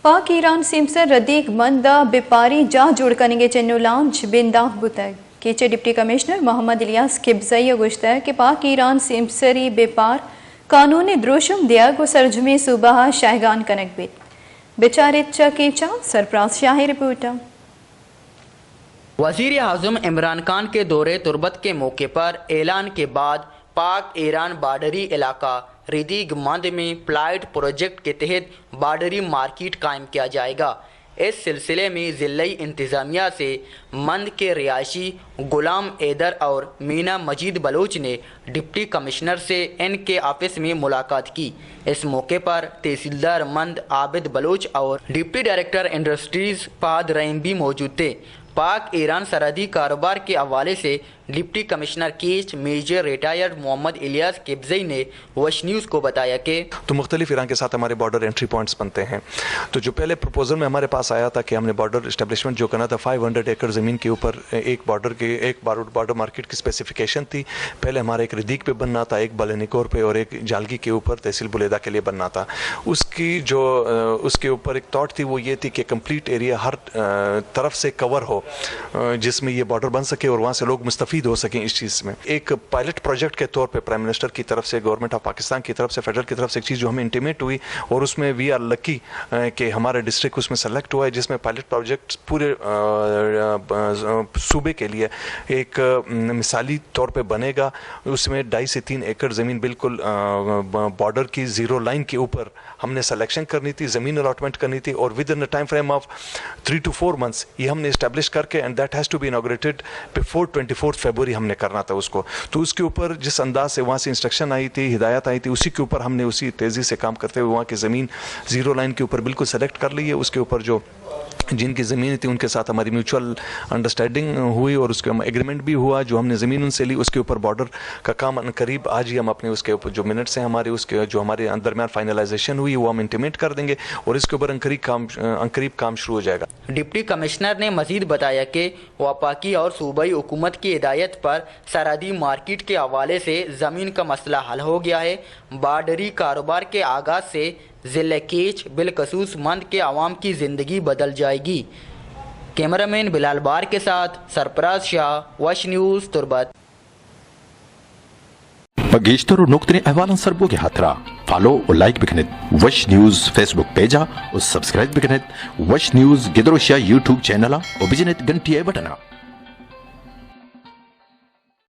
पाक ईरान सिमसर रदीक मंदा बेपारी जा जुड़ कनेंगे चेन्नो लांच बिंदा बुतक केचे डिप्टी कमिश्नर मोहम्मद इलियास किब्जई गुश्ता कि पाक ईरान सिमसरी बेपार कानूनी द्रोशम दिया गो सरजमे सुबह शाहगान कनक बित बेचारित केचा सरप्राज शाही रिपोर्टर। वज़ीर आज़म इमरान खान के दौरे तुर्बत के मौके पर ऐलान के बाद पाक ईरान बार्डरी इलाका रिदीग मंद में प्लाइट प्रोजेक्ट के तहत बार्डरी मार्केट कायम किया जाएगा। इस सिलसिले में ज़िलाई इंतज़ामिया से मंद के रिहायशी गुलाम ऐदर और मीना मजीद बलोच ने डिप्टी कमिश्नर से इनके ऑफिस में मुलाकात की। इस मौके पर तहसीलदार मंद आबिद बलोच और डिप्टी डायरेक्टर इंडस्ट्रीज़ फहद रहीम भी मौजूद थे। पाक ईरान सरहदी कारोबार के हवाले से डिप्टी कमिश्नर केच मेजर रिटायर्ड मोहम्मद इलियास किब्जई ने वश न्यूज़ को बताया कि तो मुख्तलिफ ईरान के साथ हमारे बॉर्डर एंट्री पॉइंट्स बनते हैं। तो जो पहले प्रपोजल में हमारे पास आया था कि हमने बॉर्डर इस्टेब्लिशमेंट जो करना था 500 एकड़ ज़मीन के ऊपर एक बॉर्डर मार्केट की स्पेसिफिकेशन थी। पहले हमारा एक रिदीक पे बनना था, एक बलनिकोर पे और एक जालगी के ऊपर तहसील बुलेदा के लिए बनना था। उसके ऊपर एक थॉट थी, वो ये थी कि कंप्लीट एरिया हर तरफ से कवर हो जिसमें ये बॉर्डर बन सके और वहाँ से लोग मुस्तफ़ीद हो सकें इस चीज़ में। एक पायलट प्रोजेक्ट के तौर पे प्राइम मिनिस्टर की तरफ से, गवर्नमेंट ऑफ पाकिस्तान की तरफ से, फेडरल की तरफ से एक चीज़ जो हमें इंटीमेट हुई और उसमें वी आर लकी कि हमारा डिस्ट्रिक्ट उसमें सेलेक्ट हुआ है, जिसमें पायलट प्रोजेक्ट पूरे सूबे के लिए एक मिसाली तौर पे बनेगा। उसमें 2.5 से 3 एकड़ ज़मीन बिल्कुल बॉर्डर की ज़ीरो लाइन के ऊपर हमने सिलेक्शन करनी थी, ज़मीन अलॉटमेंट करनी थी और within a time frame of 3 to 4 months ये हमने इस्टेब्लिश करके and that has to be inaugurated before 24 फरवरी हमने करना था उसको। तो उसके ऊपर जिस अंदाज से वहाँ से इंस्ट्रक्शन आई थी, हिदायत आई थी, उसी के ऊपर हमने उसी तेज़ी से काम करते हुए वहाँ की ज़मीन ज़ीरो लाइन के ऊपर बिल्कुल सेलेक्ट कर ली है। उसके ऊपर जो जिनकी ज़मीन थी उनके साथ हमारी म्यूचुअल अंडरस्टैंडिंग हुई और उसके एग्रीमेंट भी हुआ। जो हमने ज़मीन उनसे ली उसके ऊपर बॉर्डर का काम करीब आज ही हम अपने उसके ऊपर जो मिनट्स हैं हमारे उसके जो हमारे दरमियान फाइनलाइजेशन हुई वो हम इंटीमेट कर देंगे और इसके ऊपर अंकरीब काम शुरू हो जाएगा। डिप्टी कमिश्नर ने मजीद बताया कि वफाकी और सूबाई हुकूमत की हिदायत पर सरहदी मार्केट के हवाले से ज़मीन का मसला हल हो गया है। बार्डरी कारोबार के आगाज़ से ज़िला केच बिलखसूस मंद के आवाम की ज़िंदगी बदल जाएगी। कैमरामैन बिलाल बार के साथ सरफराज शाह, वश न्यूज़ तुर्बत। बगेश्तर और नुक्तने अहवालन सरबोगे हाथरा फॉलो और लाइक बिकनेत वश न्यूज़ फेसबुक पेजा और सब्सक्राइब बिकनेत वश न्यूज़ गिदरोशिया यूट्यूब चैनल और बिजनेत घंटी बटना।